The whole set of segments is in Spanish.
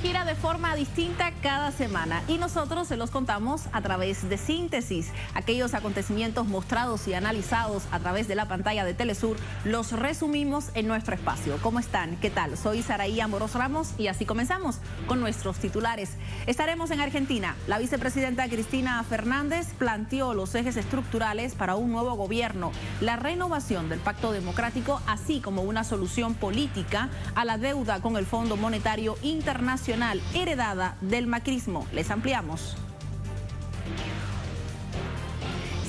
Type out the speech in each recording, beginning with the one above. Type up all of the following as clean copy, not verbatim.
gira de forma distinta cada semana y nosotros se los contamos a través de síntesis. Aquellos acontecimientos mostrados y analizados a través de la pantalla de Telesur los resumimos en nuestro espacio. ¿Cómo están? ¿Qué tal? Soy Saraí Amorós Ramos y así comenzamos con nuestros titulares. Estaremos en Argentina. La vicepresidenta Cristina Fernández planteó los ejes estructurales para un nuevo gobierno, la renovación del Pacto Democrático, así como una solución política a la deuda con el Fondo Monetario Internacional heredada del macrismo. Les ampliamos.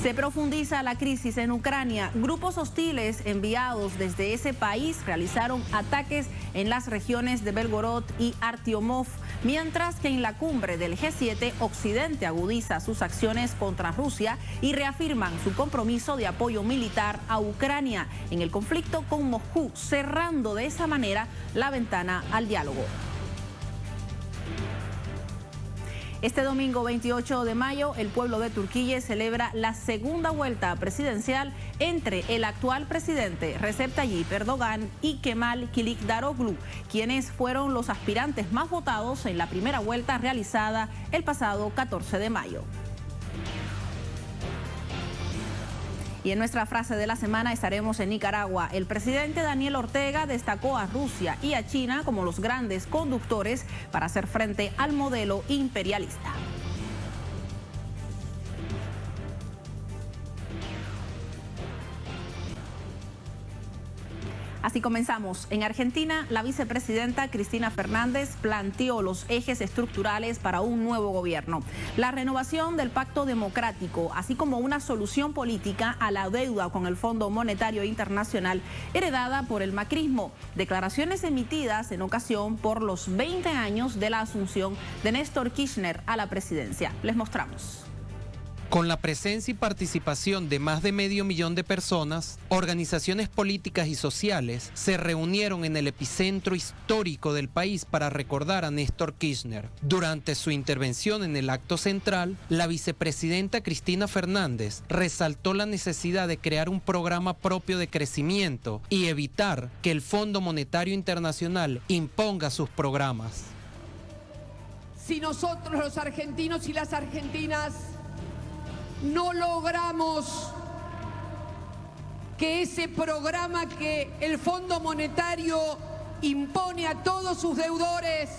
Se profundiza la crisis en Ucrania. Grupos hostiles enviados desde ese país realizaron ataques en las regiones de Belgorod y Artyomov, mientras que en la cumbre del G7, Occidente agudiza sus acciones contra Rusia y reafirman su compromiso de apoyo militar a Ucrania en el conflicto con Moscú, cerrando de esa manera la ventana al diálogo. Este domingo 28 de mayo, el pueblo de Turquía celebra la segunda vuelta presidencial entre el actual presidente Recep Tayyip Erdogan y Kemal Kılıçdaroğlu, quienes fueron los aspirantes más votados en la primera vuelta realizada el pasado 14 de mayo. Y en nuestra frase de la semana estaremos en Nicaragua. El presidente Daniel Ortega destacó a Rusia y a China como los grandes conductores para hacer frente al modelo imperialista. Así comenzamos. En Argentina, la vicepresidenta Cristina Fernández planteó los ejes estructurales para un nuevo gobierno. La renovación del Pacto Democrático, así como una solución política a la deuda con el Fondo Monetario Internacional heredada por el macrismo. Declaraciones emitidas en ocasión por los 20 años de la asunción de Néstor Kirchner a la presidencia. Les mostramos. Con la presencia y participación de más de 500.000 de personas, organizaciones políticas y sociales se reunieron en el epicentro histórico del país para recordar a Néstor Kirchner. Durante su intervención en el acto central, la vicepresidenta Cristina Fernández resaltó la necesidad de crear un programa propio de crecimiento y evitar que el Fondo Monetario Internacional imponga sus programas. Si nosotros los argentinos y las argentinas no logramos que ese programa que el Fondo Monetario impone a todos sus deudores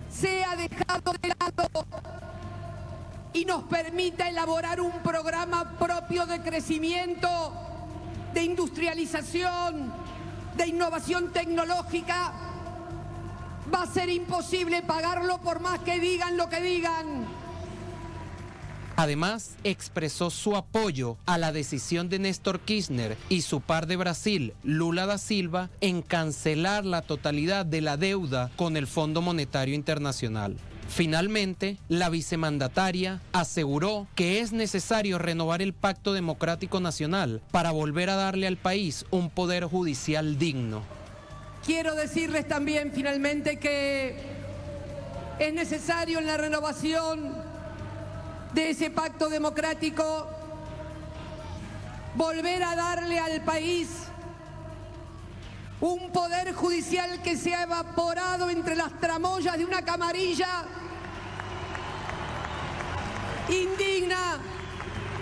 sea dejado de lado y nos permita elaborar un programa propio de crecimiento, de industrialización, de innovación tecnológica, va a ser imposible pagarlo por más que digan lo que digan. Además, expresó su apoyo a la decisión de Néstor Kirchner y su par de Brasil, Lula da Silva, en cancelar la totalidad de la deuda con el Fondo Monetario Internacional. Finalmente, la vicemandataria aseguró que es necesario renovar el Pacto Democrático Nacional para volver a darle al país un poder judicial digno. Quiero decirles también, finalmente, que es necesario en la renovación de ese pacto democrático volver a darle al país un poder judicial que se ha evaporado entre las tramoyas de una camarilla indigna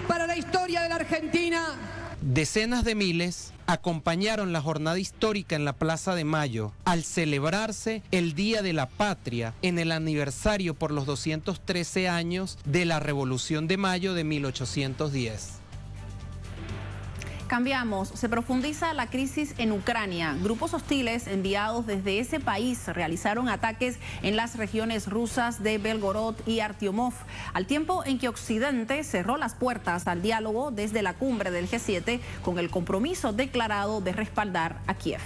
para la historia de la Argentina. Decenas de miles acompañaron la jornada histórica en la Plaza de Mayo al celebrarse el Día de la Patria en el aniversario por los 213 años de la Revolución de Mayo de 1810. Cambiamos. Se profundiza la crisis en Ucrania. Grupos hostiles enviados desde ese país realizaron ataques en las regiones rusas de Belgorod y Artyomov, al tiempo en que Occidente cerró las puertas al diálogo desde la cumbre del G7 con el compromiso declarado de respaldar a Kiev.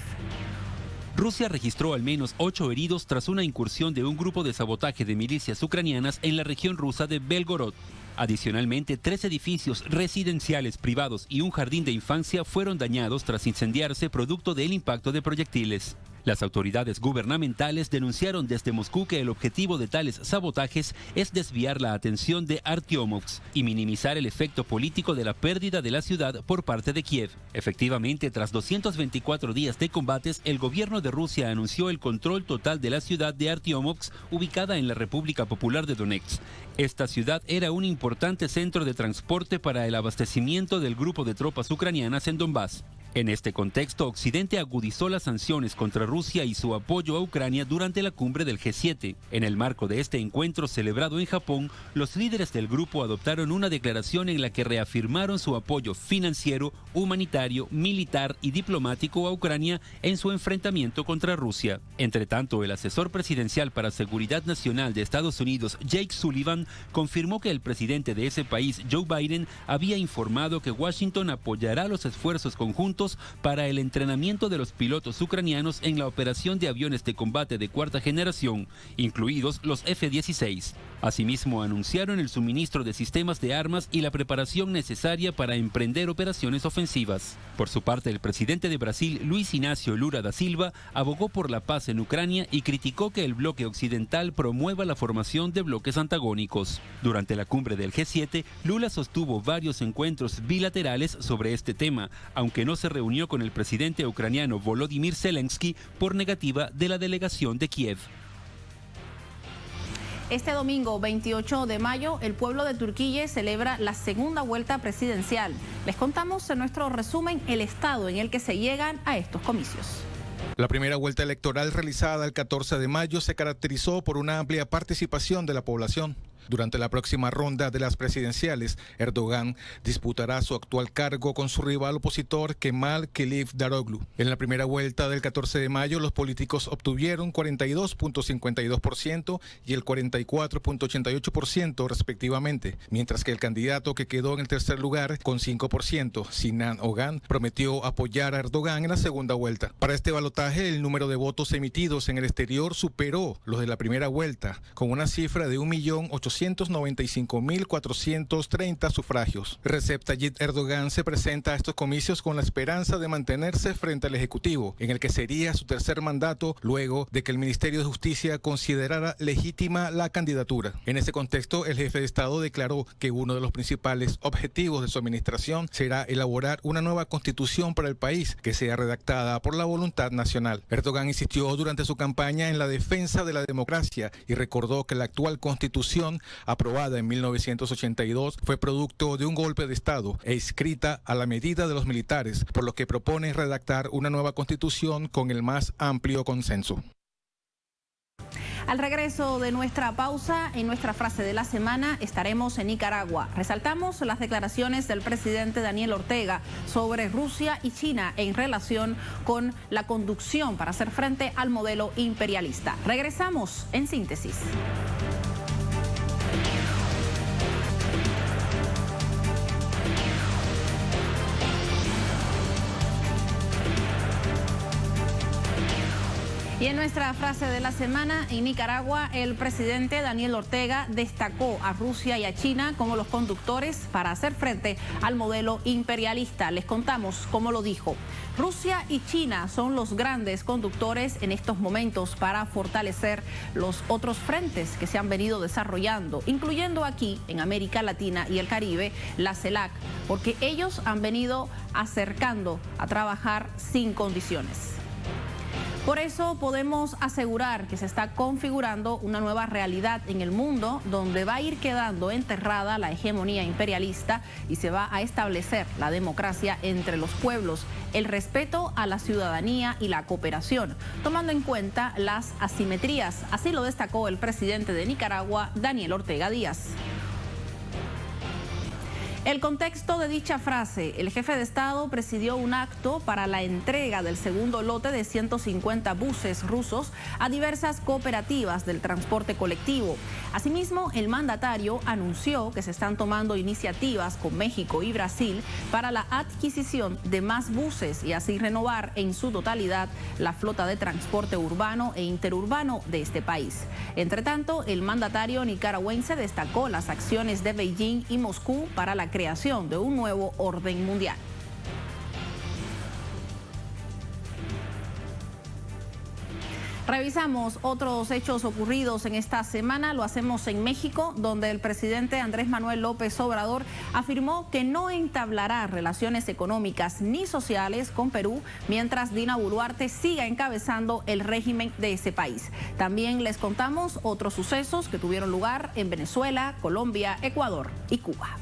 Rusia registró al menos 8 heridos tras una incursión de un grupo de sabotaje de milicias ucranianas en la región rusa de Belgorod. Adicionalmente, 3 edificios residenciales privados y un jardín de infancia fueron dañados tras incendiarse producto del impacto de proyectiles. Las autoridades gubernamentales denunciaron desde Moscú que el objetivo de tales sabotajes es desviar la atención de Artyomovsk y minimizar el efecto político de la pérdida de la ciudad por parte de Kiev. Efectivamente, tras 224 días de combates, el gobierno de Rusia anunció el control total de la ciudad de Artyomovsk, ubicada en la República Popular de Donetsk. Esta ciudad era un importante centro de transporte para el abastecimiento del grupo de tropas ucranianas en Donbass. En este contexto, Occidente agudizó las sanciones contra Rusia y su apoyo a Ucrania durante la cumbre del G7. En el marco de este encuentro celebrado en Japón, los líderes del grupo adoptaron una declaración en la que reafirmaron su apoyo financiero, humanitario, militar y diplomático a Ucrania en su enfrentamiento contra Rusia. Entre tanto, el asesor presidencial para Seguridad Nacional de Estados Unidos, Jake Sullivan, confirmó que el presidente de ese país, Joe Biden, había informado que Washington apoyará los esfuerzos conjuntos para el entrenamiento de los pilotos ucranianos en la operación de aviones de combate de cuarta generación, incluidos los F-16. Asimismo, anunciaron el suministro de sistemas de armas y la preparación necesaria para emprender operaciones ofensivas. Por su parte, el presidente de Brasil, Luis Inácio Lula da Silva, abogó por la paz en Ucrania y criticó que el bloque occidental promueva la formación de bloques antagónicos. Durante la cumbre del G7, Lula sostuvo varios encuentros bilaterales sobre este tema, aunque no se reunió con el presidente ucraniano Volodymyr Zelensky por negativa de la delegación de Kiev. Este domingo 28 de mayo, el pueblo de Turquía celebra la segunda vuelta presidencial. Les contamos en nuestro resumen el estado en el que se llegan a estos comicios. La primera vuelta electoral realizada el 14 de mayo se caracterizó por una amplia participación de la población. Durante la próxima ronda de las presidenciales, Erdogan disputará su actual cargo con su rival opositor Kemal Kılıçdaroğlu. En la primera vuelta del 14 de mayo, los políticos obtuvieron 42.52% y el 44.88% respectivamente, mientras que el candidato que quedó en el tercer lugar con 5%, Sinan Ogan, prometió apoyar a Erdogan en la segunda vuelta. Para este balotaje, el número de votos emitidos en el exterior superó los de la primera vuelta, con una cifra de 1.895.430 sufragios. Recep Tayyip Erdogan se presenta a estos comicios con la esperanza de mantenerse frente al Ejecutivo, en el que sería su tercer mandato luego de que el Ministerio de Justicia considerara legítima la candidatura. En ese contexto, el jefe de Estado declaró que uno de los principales objetivos de su administración será elaborar una nueva constitución para el país que sea redactada por la voluntad nacional. Erdogan insistió durante su campaña en la defensa de la democracia y recordó que la actual constitución, aprobada en 1982, fue producto de un golpe de Estado e escrita a la medida de los militares, por lo que propone redactar una nueva constitución con el más amplio consenso. Al regreso de nuestra pausa, en nuestra frase de la semana, estaremos en Nicaragua. Resaltamos las declaraciones del presidente Daniel Ortega sobre Rusia y China en relación con la conducción para hacer frente al modelo imperialista. Regresamos en Síntesis. Y en nuestra frase de la semana, en Nicaragua, el presidente Daniel Ortega destacó a Rusia y a China como los conductores para hacer frente al modelo imperialista. Les contamos cómo lo dijo. Rusia y China son los grandes conductores en estos momentos para fortalecer los otros frentes que se han venido desarrollando, incluyendo aquí en América Latina y el Caribe, la CELAC, porque ellos han venido acercando a trabajar sin condiciones. Por eso podemos asegurar que se está configurando una nueva realidad en el mundo donde va a ir quedando enterrada la hegemonía imperialista y se va a establecer la democracia entre los pueblos, el respeto a la ciudadanía y la cooperación, tomando en cuenta las asimetrías. Así lo destacó el presidente de Nicaragua, Daniel Ortega Díaz. El contexto de dicha frase: el jefe de Estado presidió un acto para la entrega del segundo lote de 150 buses rusos a diversas cooperativas del transporte colectivo. Asimismo, el mandatario anunció que se están tomando iniciativas con México y Brasil para la adquisición de más buses y así renovar en su totalidad la flota de transporte urbano e interurbano de este país. Entre tanto, el mandatario nicaragüense destacó las acciones de Beijing y Moscú para la creación de un nuevo orden mundial. Revisamos otros hechos ocurridos en esta semana. Lo hacemos en México, donde el presidente Andrés Manuel López Obrador afirmó que no entablará relaciones económicas ni sociales con Perú mientras Dina Boluarte siga encabezando el régimen de ese país. También les contamos otros sucesos que tuvieron lugar en Venezuela, Colombia, Ecuador y Cuba.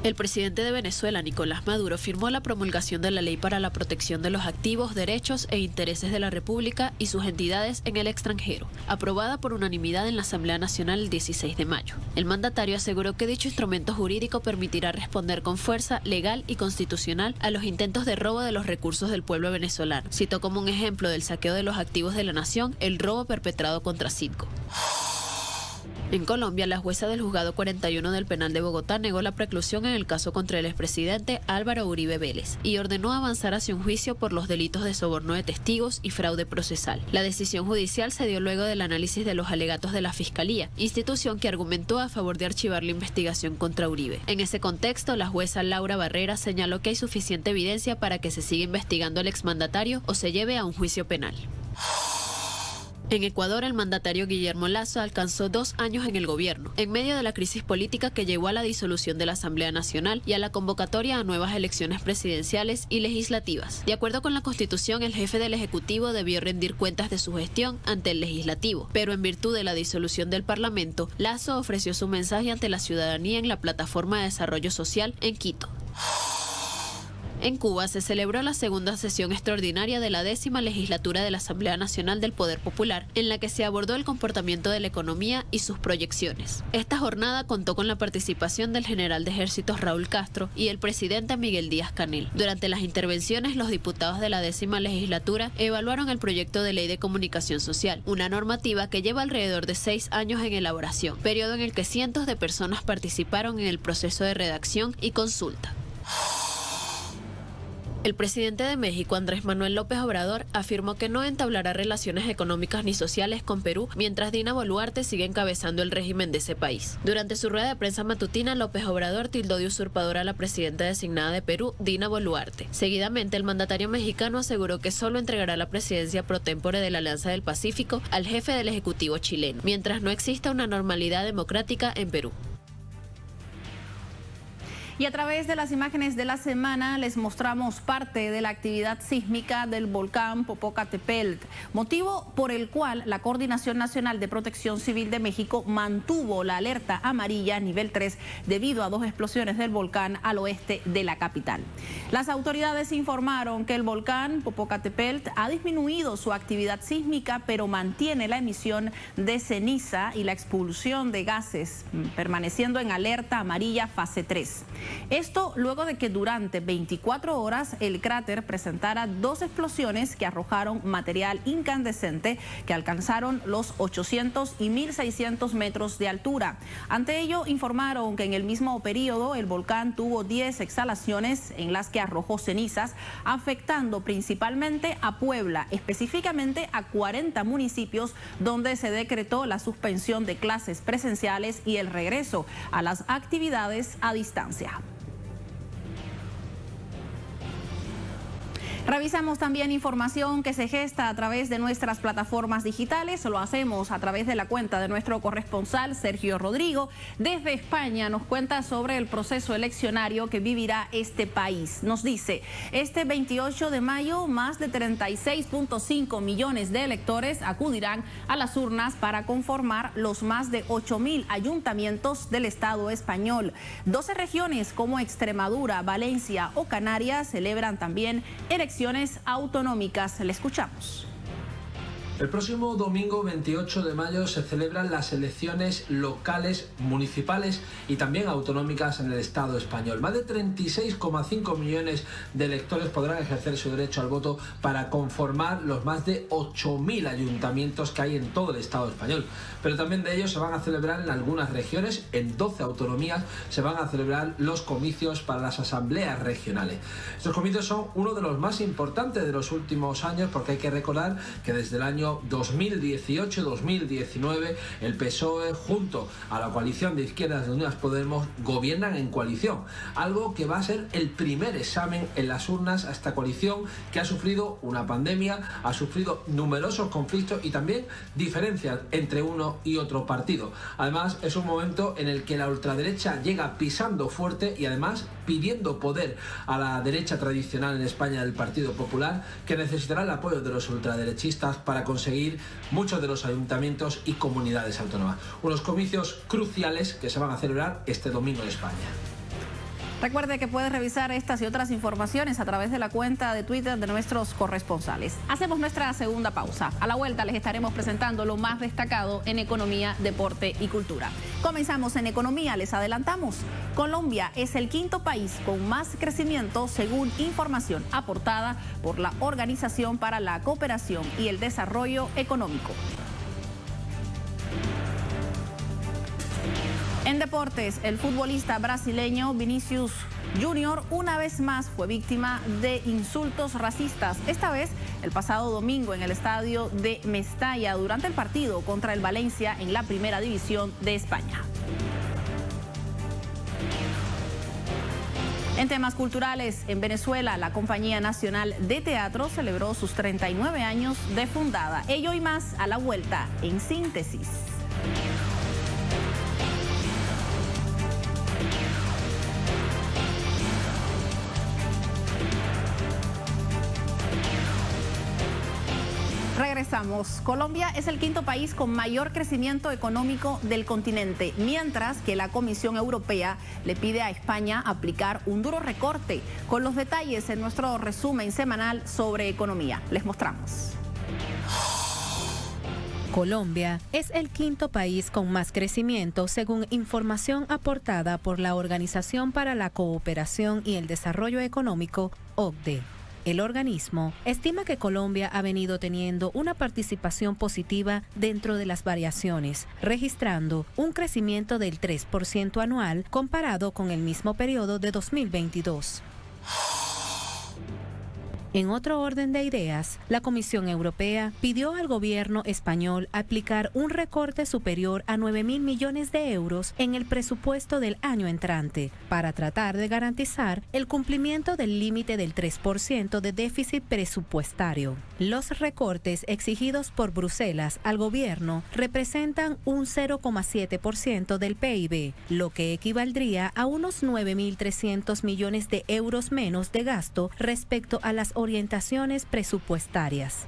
El presidente de Venezuela, Nicolás Maduro, firmó la promulgación de la Ley para la Protección de los Activos, Derechos e Intereses de la República y sus entidades en el extranjero, aprobada por unanimidad en la Asamblea Nacional el 16 de mayo. El mandatario aseguró que dicho instrumento jurídico permitirá responder con fuerza legal y constitucional a los intentos de robo de los recursos del pueblo venezolano. Citó como un ejemplo del saqueo de los activos de la nación el robo perpetrado contra Citgo. En Colombia, la jueza del Juzgado 41 del Penal de Bogotá negó la preclusión en el caso contra el expresidente Álvaro Uribe Vélez y ordenó avanzar hacia un juicio por los delitos de soborno de testigos y fraude procesal. La decisión judicial se dio luego del análisis de los alegatos de la Fiscalía, institución que argumentó a favor de archivar la investigación contra Uribe. En ese contexto, la jueza Laura Barrera señaló que hay suficiente evidencia para que se siga investigando al exmandatario o se lleve a un juicio penal. En Ecuador, el mandatario Guillermo Lasso alcanzó 2 años en el gobierno, en medio de la crisis política que llevó a la disolución de la Asamblea Nacional y a la convocatoria a nuevas elecciones presidenciales y legislativas. De acuerdo con la Constitución, el jefe del Ejecutivo debió rendir cuentas de su gestión ante el Legislativo, pero en virtud de la disolución del Parlamento, Lasso ofreció su mensaje ante la ciudadanía en la Plataforma de Desarrollo Social en Quito. En Cuba se celebró la segunda sesión extraordinaria de la 10ª legislatura de la Asamblea Nacional del Poder Popular, en la que se abordó el comportamiento de la economía y sus proyecciones. Esta jornada contó con la participación del general de ejércitos Raúl Castro y el presidente Miguel Díaz-Canel. Durante las intervenciones, los diputados de la 10ª legislatura evaluaron el proyecto de ley de comunicación social, una normativa que lleva alrededor de 6 años en elaboración, periodo en el que cientos de personas participaron en el proceso de redacción y consulta. El presidente de México, Andrés Manuel López Obrador, afirmó que no entablará relaciones económicas ni sociales con Perú mientras Dina Boluarte sigue encabezando el régimen de ese país. Durante su rueda de prensa matutina, López Obrador tildó de usurpadora a la presidenta designada de Perú, Dina Boluarte. Seguidamente, el mandatario mexicano aseguró que solo entregará la presidencia pro tempore de la Alianza del Pacífico al jefe del Ejecutivo chileno, mientras no exista una normalidad democrática en Perú. Y a través de las imágenes de la semana les mostramos parte de la actividad sísmica del volcán Popocatépetl, motivo por el cual la Coordinación Nacional de Protección Civil de México mantuvo la alerta amarilla nivel 3 debido a 2 explosiones del volcán al oeste de la capital. Las autoridades informaron que el volcán Popocatépetl ha disminuido su actividad sísmica, pero mantiene la emisión de ceniza y la expulsión de gases, permaneciendo en alerta amarilla fase 3. Esto luego de que durante 24 horas el cráter presentara 2 explosiones que arrojaron material incandescente que alcanzaron los 800 y 1600 metros de altura. Ante ello, informaron que en el mismo periodo el volcán tuvo 10 exhalaciones en las que arrojó cenizas, afectando principalmente a Puebla, específicamente a 40 municipios donde se decretó la suspensión de clases presenciales y el regreso a las actividades a distancia. Revisamos también información que se gesta a través de nuestras plataformas digitales. Lo hacemos a través de la cuenta de nuestro corresponsal Sergio Rodrigo. Desde España nos cuenta sobre el proceso eleccionario que vivirá este país. Nos dice, este 28 de mayo más de 36.5 millones de electores acudirán a las urnas para conformar los más de 8.000 ayuntamientos del Estado español. 12 regiones como Extremadura, Valencia o Canarias celebran también elecciones autonómicas. Le escuchamos. El próximo domingo 28 de mayo se celebran las elecciones locales, municipales y también autonómicas en el Estado español. Más de 36,5 millones de electores podrán ejercer su derecho al voto para conformar los más de 8.000 ayuntamientos que hay en todo el Estado español. Pero también de ellos se van a celebrar en algunas regiones, en 12 autonomías, se van a celebrar los comicios para las asambleas regionales. Estos comicios son uno de los más importantes de los últimos años porque hay que recordar que desde el año año 2018-2019 el PSOE junto a la coalición de Izquierdas Unidas Podemos gobiernan en coalición, algo que va a ser el primer examen en las urnas a esta coalición que ha sufrido una pandemia, ha sufrido numerosos conflictos y también diferencias entre uno y otro partido. Además, es un momento en el que la ultraderecha llega pisando fuerte y además pidiendo poder a la derecha tradicional en España del Partido Popular, que necesitará el apoyo de los ultraderechistas para conseguir muchos de los ayuntamientos y comunidades autónomas. Unos comicios cruciales que se van a celebrar este domingo en España. Recuerde que puede revisar estas y otras informaciones a través de la cuenta de Twitter de nuestros corresponsales. Hacemos nuestra segunda pausa. A la vuelta les estaremos presentando lo más destacado en economía, deporte y cultura. Comenzamos en economía, les adelantamos. Colombia es el quinto país con más crecimiento según información aportada por la Organización para la Cooperación y el Desarrollo Económico. En deportes, el futbolista brasileño Vinícius Junior una vez más fue víctima de insultos racistas, esta vez el pasado domingo en el estadio de Mestalla durante el partido contra el Valencia en la Primera División de España. En temas culturales, en Venezuela, la Compañía Nacional de Teatro celebró sus 39 años de fundada. Ello y más a la vuelta en Síntesis. Regresamos. Colombia es el quinto país con mayor crecimiento económico del continente, mientras que la Comisión Europea le pide a España aplicar un duro recorte. Con los detalles en nuestro resumen semanal sobre economía. Les mostramos. Colombia es el quinto país con más crecimiento según información aportada por la Organización para la Cooperación y el Desarrollo Económico, OCDE. El organismo estima que Colombia ha venido teniendo una participación positiva dentro de las variaciones, registrando un crecimiento del 3% anual comparado con el mismo periodo de 2022. En otro orden de ideas, la Comisión Europea pidió al gobierno español aplicar un recorte superior a 9.000 millones de euros en el presupuesto del año entrante para tratar de garantizar el cumplimiento del límite del 3% de déficit presupuestario. Los recortes exigidos por Bruselas al gobierno representan un 0,7% del PIB, lo que equivaldría a unos 9.300 millones de euros menos de gasto respecto a las orientaciones presupuestarias.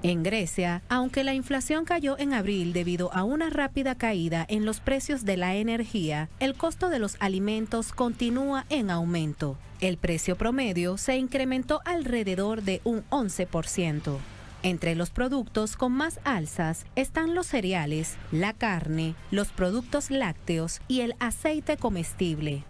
En Grecia, aunque la inflación cayó en abril debido a una rápida caída en los precios de la energía, el costo de los alimentos continúa en aumento. El precio promedio se incrementó alrededor de un 11%. Entre los productos con más alzas están los cereales, la carne, los productos lácteos y el aceite comestible.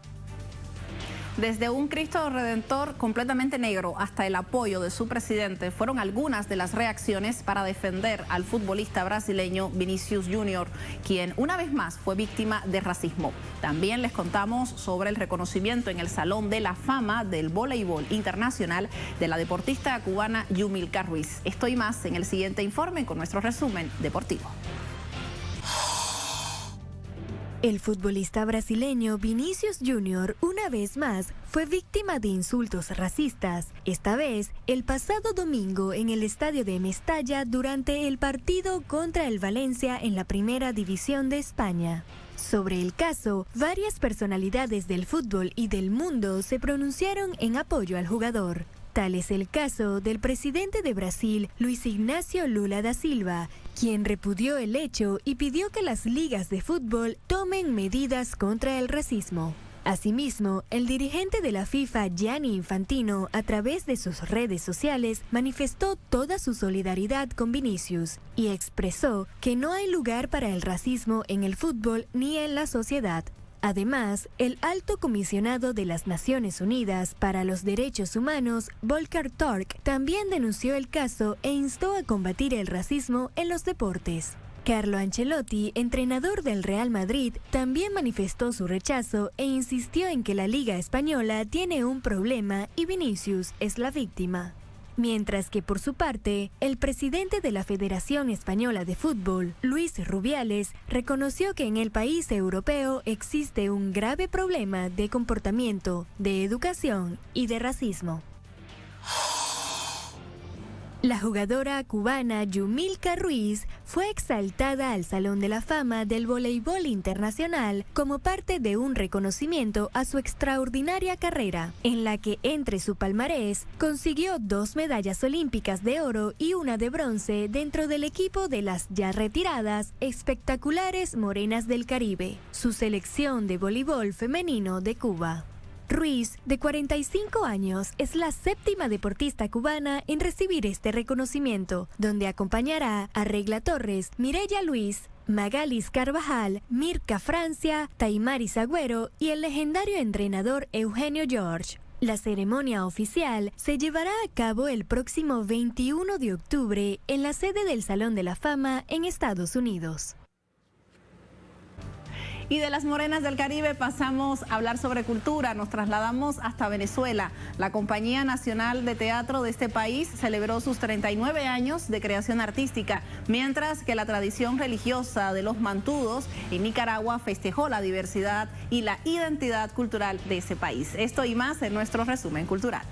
Desde un Cristo Redentor completamente negro hasta el apoyo de su presidente fueron algunas de las reacciones para defender al futbolista brasileño Vinícius Junior, quien una vez más fue víctima de racismo. También les contamos sobre el reconocimiento en el Salón de la Fama del Voleibol Internacional de la deportista cubana Yumilka Ruiz. Esto y más en el siguiente informe con nuestro resumen deportivo. El futbolista brasileño Vinícius Junior una vez más fue víctima de insultos racistas, esta vez el pasado domingo en el estadio de Mestalla durante el partido contra el Valencia en la Primera División de España. Sobre el caso, varias personalidades del fútbol y del mundo se pronunciaron en apoyo al jugador. Tal es el caso del presidente de Brasil, Luis Ignacio Lula da Silva, quien repudió el hecho y pidió que las ligas de fútbol tomen medidas contra el racismo. Asimismo, el dirigente de la FIFA, Gianni Infantino, a través de sus redes sociales, manifestó toda su solidaridad con Vinícius y expresó que no hay lugar para el racismo en el fútbol ni en la sociedad. Además, el alto comisionado de las Naciones Unidas para los Derechos Humanos, Volker Turk, también denunció el caso e instó a combatir el racismo en los deportes. Carlo Ancelotti, entrenador del Real Madrid, también manifestó su rechazo e insistió en que la Liga Española tiene un problema y Vinícius es la víctima. Mientras que por su parte, el presidente de la Federación Española de Fútbol, Luis Rubiales, reconoció que en el país europeo existe un grave problema de comportamiento, de educación y de racismo. La jugadora cubana Yumilka Ruiz fue exaltada al Salón de la Fama del Voleibol Internacional como parte de un reconocimiento a su extraordinaria carrera, en la que entre su palmarés consiguió 2 medallas olímpicas de oro y una de bronce dentro del equipo de las ya retiradas espectaculares Morenas del Caribe, su selección de voleibol femenino de Cuba. Ruiz, de 45 años, es la 7ª deportista cubana en recibir este reconocimiento, donde acompañará a Regla Torres, Mireya Luis, Magalis Carvajal, Mirka Francia, Taimaris Agüero y el legendario entrenador Eugenio George. La ceremonia oficial se llevará a cabo el próximo 21 de octubre en la sede del Salón de la Fama en Estados Unidos. Y de las Morenas del Caribe pasamos a hablar sobre cultura. Nos trasladamos hasta Venezuela. La Compañía Nacional de Teatro de este país celebró sus 39 años de creación artística, mientras que la tradición religiosa de los mantudos en Nicaragua festejó la diversidad y la identidad cultural de ese país. Esto y más en nuestro resumen cultural.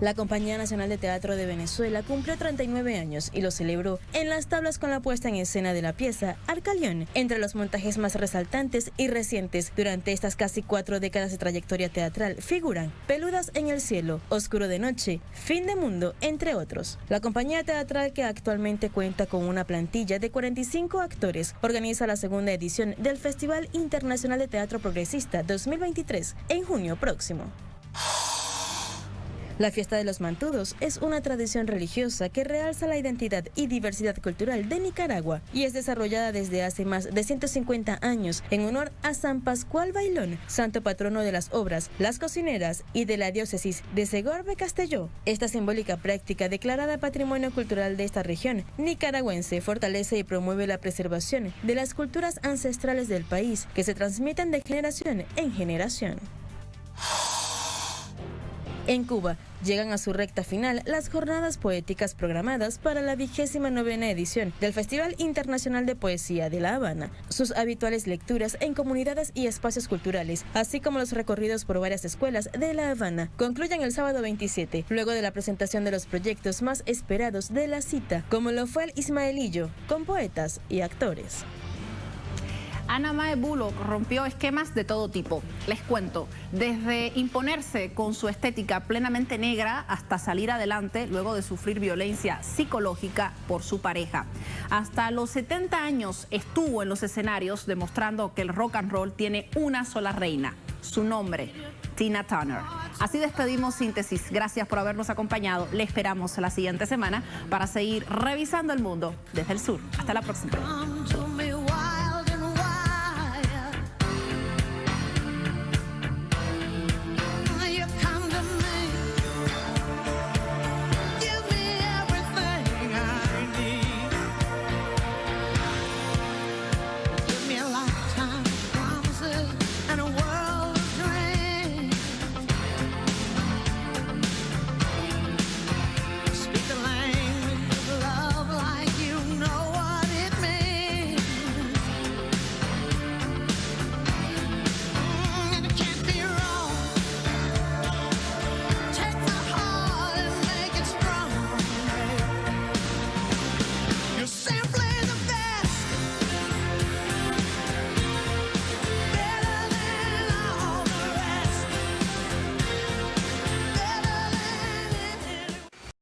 La Compañía Nacional de Teatro de Venezuela cumplió 39 años y lo celebró en las tablas con la puesta en escena de la pieza Arcalión. Entre los montajes más resaltantes y recientes durante estas casi 4 décadas de trayectoria teatral figuran Peludas en el cielo, Oscuro de noche, Fin de mundo, entre otros. La compañía teatral, que actualmente cuenta con una plantilla de 45 actores, organiza la 2ª edición del Festival Internacional de Teatro Progresista 2023 en junio próximo. La fiesta de los mantudos es una tradición religiosa que realza la identidad y diversidad cultural de Nicaragua y es desarrollada desde hace más de 150 años en honor a San Pascual Bailón, santo patrono de las obras, las cocineras y de la diócesis de Segorbe-Castelló. Esta simbólica práctica, declarada Patrimonio Cultural de esta región nicaragüense, fortalece y promueve la preservación de las culturas ancestrales del país que se transmiten de generación en generación. En Cuba llegan a su recta final las jornadas poéticas programadas para la 29ª edición del Festival Internacional de Poesía de La Habana. Sus habituales lecturas en comunidades y espacios culturales, así como los recorridos por varias escuelas de La Habana, concluyen el sábado 27, luego de la presentación de los proyectos más esperados de la cita, como lo fue el Ismaelillo, con poetas y actores. Anna Mae Bullock rompió esquemas de todo tipo. Les cuento, desde imponerse con su estética plenamente negra hasta salir adelante luego de sufrir violencia psicológica por su pareja. Hasta los 70 años estuvo en los escenarios demostrando que el rock and roll tiene una sola reina, su nombre, Tina Turner. Así despedimos Síntesis. Gracias por habernos acompañado. Le esperamos la siguiente semana para seguir revisando el mundo desde el sur. Hasta la próxima.